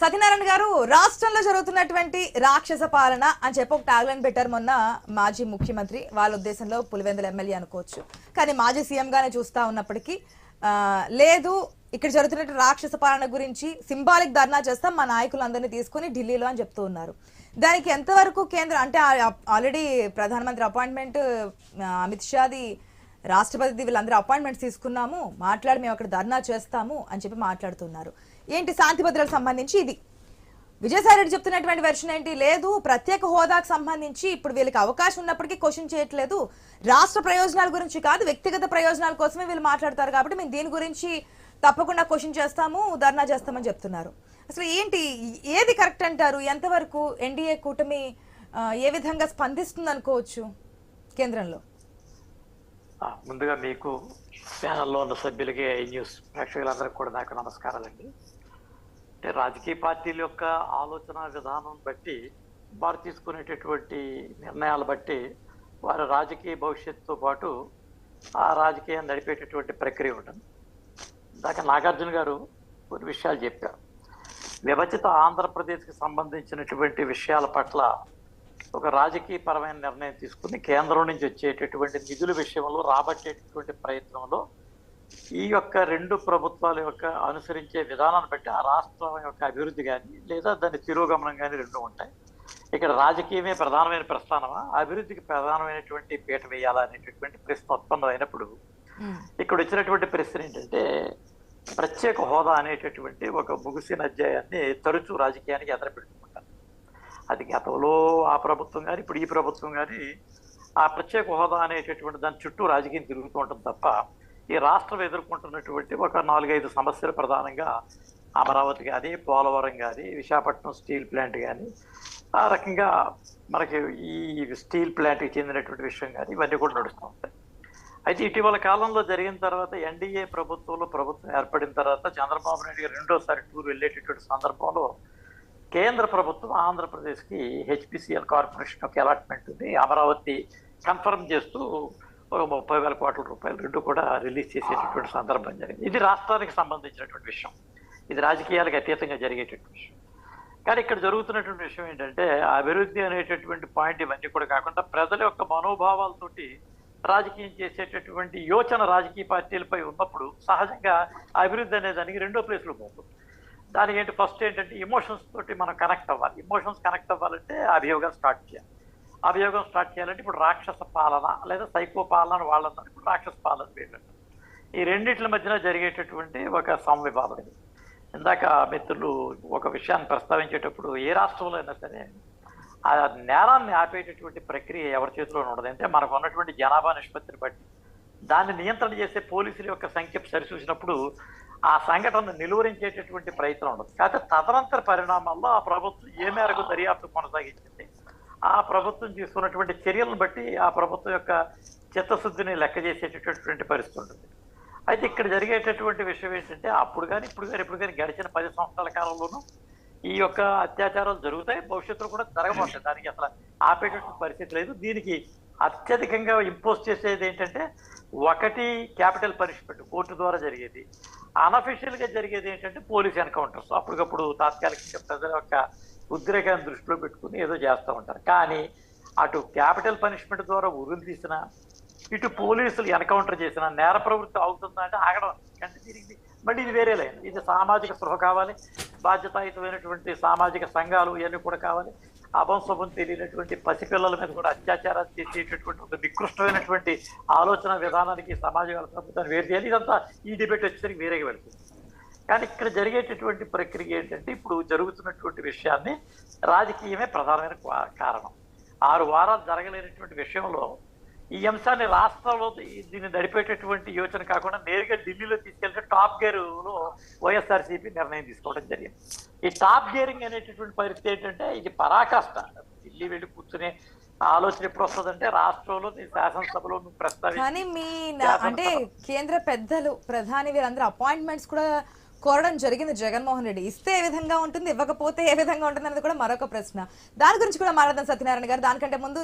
సత్యనారాయణ గారు, రాష్ట్రంలో జరుగుతున్నటువంటి రాక్షస పాలన అని చెప్పి ఒక ట్యాగ్లైన్ పెట్టారు మొన్న మాజీ ముఖ్యమంత్రి. వాళ్ళ ఉద్దేశంలో పులివెందుల ఎమ్మెల్యే అనుకోవచ్చు. కానీ మాజీ సీఎం గానే చూస్తా ఉన్నప్పటికీ లేదు, ఇక్కడ జరుగుతున్న రాక్షస పాలన గురించి సింబాలిక్ ధర్నా చేస్తాం మా నాయకులందరినీ తీసుకుని ఢిల్లీలో అని చెప్తూ ఉన్నారు. దానికి ఎంతవరకు కేంద్రం అంటే ఆల్రెడీ ప్రధానమంత్రి అపాయింట్మెంట్, అమిత్ షాది, రాష్ట్రపతి వీళ్ళందరూ అపాయింట్మెంట్స్ తీసుకున్నాము, మాట్లాడి మేము అక్కడ ధర్నా చేస్తాము అని చెప్పి మాట్లాడుతున్నారు. ఏంటి శాంతి భద్రతలకు సంబంధించి ఇది విజయసాయి రెడ్డి చెప్తున్నటువంటి వెర్షన్ ఏంటి? లేదు, ప్రత్యేక హోదాకు సంబంధించి ఇప్పుడు వీళ్ళకి అవకాశం ఉన్నప్పటికీ క్వశ్చన్ చేయట్లేదు, రాష్ట్ర ప్రయోజనాల గురించి కాదు వ్యక్తిగత ప్రయోజనాల కోసమే వీళ్ళు మాట్లాడతారు కాబట్టి మేము దీని గురించి తప్పకుండా క్వశ్చన్ చేస్తాము, ధర్నా చేస్తామని చెప్తున్నారు. అసలు ఏంటి, ఏది కరెక్ట్ అంటారు? ఎంతవరకు ఎన్డీఏ కూటమి ఏ విధంగా స్పందిస్తుంది అనుకోవచ్చు కేంద్రంలో? ముందుగా మీకు ప్యానల్లో ఉన్న సభ్యులకి, ఐ న్యూస్ ప్రేక్షకులందరికీ కూడా నాకు నమస్కారాలండి. అంటే రాజకీయ పార్టీల యొక్క ఆలోచన విధానం బట్టి, వారు తీసుకునేటటువంటి నిర్ణయాలు బట్టి వారి రాజకీయ భవిష్యత్తుతో పాటు ఆ రాజకీయం నడిపేటటువంటి ప్రక్రియ ఉంటుంది. ఇందాక నాగార్జున గారు కొన్ని విషయాలు చెప్పారు. విభజిత ఆంధ్రప్రదేశ్కి సంబంధించినటువంటి విషయాల పట్ల ఒక రాజకీయ పరమైన నిర్ణయం తీసుకుని కేంద్రం నుంచి వచ్చేటటువంటి నిధుల విషయంలో రాబట్టేటటువంటి ప్రయత్నంలో ఈ యొక్క రెండు ప్రభుత్వాల యొక్క అనుసరించే విధానాన్ని బట్టి ఆ రాష్ట్రం యొక్క అభివృద్ధి కానీ లేదా దాని తిరోగమనం కానీ రెండు ఉంటాయి. ఇక్కడ రాజకీయమే ప్రధానమైన ప్రస్థానమా, అభివృద్ధికి ప్రధానమైనటువంటి పీట వేయాలా అనేటటువంటి ప్రశ్న ఉత్పన్నమైనప్పుడు ఇక్కడ వచ్చినటువంటి ప్రశ్న ఏంటంటే, ప్రత్యేక హోదా అనేటటువంటి ఒక ముగిసిన అధ్యాయాన్ని తరచూ రాజకీయానికి ఎదురపెట్టుకుంటారు. అది గతంలో ఆ ప్రభుత్వం కానీ ఇప్పుడు ఈ ప్రభుత్వం కానీ ఆ ప్రత్యేక హోదా అనేటటువంటి దాని చుట్టూ రాజకీయం తిరుగుతూ ఉంటుంది తప్ప, ఈ రాష్ట్రం ఎదుర్కొంటున్నటువంటి ఒక 4-5 సమస్యలు ప్రధానంగా అమరావతి కానీ, పోలవరం కానీ, విశాఖపట్నం స్టీల్ ప్లాంట్ కానీ, ఆ రకంగా మనకి ఈ స్టీల్ ప్లాంట్కి చెందినటువంటి విషయం కానీ ఇవన్నీ కూడా నడుస్తూ ఉంటాయి. అయితే ఇటీవల కాలంలో జరిగిన తర్వాత ఎన్డీఏ ప్రభుత్వం ఏర్పడిన తర్వాత చంద్రబాబు నాయుడు గారు రెండోసారి టూర్ వెళ్ళేటటువంటి సందర్భంలో కేంద్ర ప్రభుత్వం ఆంధ్రప్రదేశ్కి హెచ్పిసిఎల్ కార్పొరేషన్ ఒక అలాట్మెంట్ ఉంది, అమరావతి కన్ఫర్మ్ చేస్తూ ఒక 30,000 కోట్ల రూపాయలు రెండు కూడా రిలీజ్ చేసేటటువంటి సందర్భం జరిగింది. ఇది రాష్ట్రానికి సంబంధించినటువంటి విషయం, ఇది రాజకీయాలకు అతీతంగా జరిగేటటువంటి విషయం. కానీ ఇక్కడ జరుగుతున్నటువంటి విషయం ఏంటంటే, అభివృద్ధి అనేటటువంటి పాయింట్ ఇవన్నీ కూడా కాకుండా ప్రజల యొక్క మనోభావాలతోటి రాజకీయం చేసేటటువంటి యోచన రాజకీయ పార్టీలపై ఉన్నప్పుడు సహజంగా అభివృద్ధి అనే దానికి రెండో ప్లేస్లో పోతుంది. దానికి ఏంటి, ఫస్ట్ ఏంటంటే ఎమోషన్స్ తోటి మనం కనెక్ట్ అవ్వాలి. ఎమోషన్స్ కనెక్ట్ అవ్వాలంటే అభియోగం స్టార్ట్ చేయాలి. అభియోగం స్టార్ట్ చేయాలంటే ఇప్పుడు రాక్షస పాలన లేదా సైకో పాలన వాళ్ళన్నారు, ఇప్పుడు రాక్షస పాలన ఏంటంటే ఈ రెండింటి మధ్యన జరిగేటటువంటి ఒక సంవివాదం ఇది. ఇందాక మిత్రులు ఒక విషయాన్ని ప్రస్తావించేటప్పుడు ఏ రాష్ట్రంలో అయినా సరే ఆ నేరాన్ని ఆపేటటువంటి ప్రక్రియ ఎవరి చేతిలో ఉండదు. అంటే మనకు ఉన్నటువంటి జనాభా నిష్పత్తిని బట్టి దాన్ని నియంత్రణ చేసే పోలీసుల యొక్క సంఖ్య సరిచూసినప్పుడు ఆ సంఘటనను నిలువరించేటటువంటి ప్రయత్నం ఉండదు. కాకపోతే తదనంతర పరిణామాల్లో ఆ ప్రభుత్వం ఏ మేరకు దర్యాప్తు కొనసాగించింది, ఆ ప్రభుత్వం తీసుకున్నటువంటి చర్యలను బట్టి ఆ ప్రభుత్వం యొక్క చిత్తశుద్ధిని లెక్క చేసేటటువంటి పరిస్థితి ఉంటుంది. అయితే ఇక్కడ జరిగేటటువంటి విషయం ఏంటంటే, అప్పుడు కానీ ఇప్పుడు కానీ గడిచిన 10 సంవత్సరాల కాలంలోనూ ఈ యొక్క అత్యాచారాలు జరుగుతాయి, భవిష్యత్తులో కూడా జరగబోతాయి. దానికి అసలు ఆపేటటువంటి పరిస్థితి లేదు. దీనికి అత్యధికంగా ఇంపోజ్ చేసేది ఏంటంటే, ఒకటి క్యాపిటల్ పనిష్మెంట్ కోర్టు ద్వారా జరిగేది, అన్అఫిషియల్గా జరిగేది ఏంటంటే పోలీస్ ఎన్కౌంటర్స్. అప్పటికప్పుడు తాత్కాలికంగా ప్రజల యొక్క ఉద్రేకాన్ని దృష్టిలో పెట్టుకుని ఏదో చేస్తూ ఉంటారు. కానీ అటు క్యాపిటల్ పనిష్మెంట్ ద్వారా ఉరులు తీసినా, ఇటు పోలీసులు ఎన్కౌంటర్ చేసిన నేర ప్రవృత్తి అవుతుందా అంటే ఆగడం కంటే తిరిగి మళ్ళీ ఇది వేరే లేదు. ఇది సామాజిక స్పృహ కావాలి, బాధ్యతాయుతమైనటువంటి సామాజిక సంఘాలు ఇవన్నీ కూడా కావాలి. అభంశుభం తెలియనటువంటి పసిపిల్లల మీద కూడా అత్యాచారాలు చేసేటటువంటి ఒక నికృష్టమైనటువంటి ఆలోచన విధానానికి సమాజం ప్రభుత్వాన్ని వేరు చేయాలి. ఇదంతా ఈ డిబేట్ వచ్చేసరికి వేరేగా వెళ్తుంది. కానీ ఇక్కడ జరిగేటటువంటి ప్రక్రియ ఏంటంటే, ఇప్పుడు జరుగుతున్నటువంటి విషయాన్ని రాజకీయమే ప్రధానమైన కారణం. 6 వారాలు జరగలేనటువంటి విషయంలో ఈ అంశాన్ని రాష్ట్రంలో దీన్ని నడిపేటటువంటి యోచన కాకుండా నేరుగా ఢిల్లీలో తీసుకెళ్తే టాప్ గేర్లో వైఎస్ఆర్సీపీ నిర్ణయం తీసుకోవడం జరిగింది. ఈ టాప్ గేరింగ్ అనేటటువంటి పరిస్థితి ఏంటంటే, ఇది పరాకాష్ట. ఢిల్లీ వెళ్ళి కూర్చునే ఆలోచన ఎప్పుడు వస్తుందంటే, రాష్ట్రంలో శాసనసభలో కానీ మీ అంటే కేంద్ర పెద్దలు ప్రధాని వీరందరూ అపాయింట్మెంట్స్ కూడా కోరడం జరిగింది జగన్మోహన్ రెడ్డి. ఇస్తే ఏ విధంగా ఉంటుంది, ఇవ్వకపోతే ఏ విధంగా ఉంటుంది అనేది కూడా మరొక ప్రశ్న. దాని గురించి కూడా మాట్లాడదాం సత్యనారాయణ గారు. దానికంటే ముందు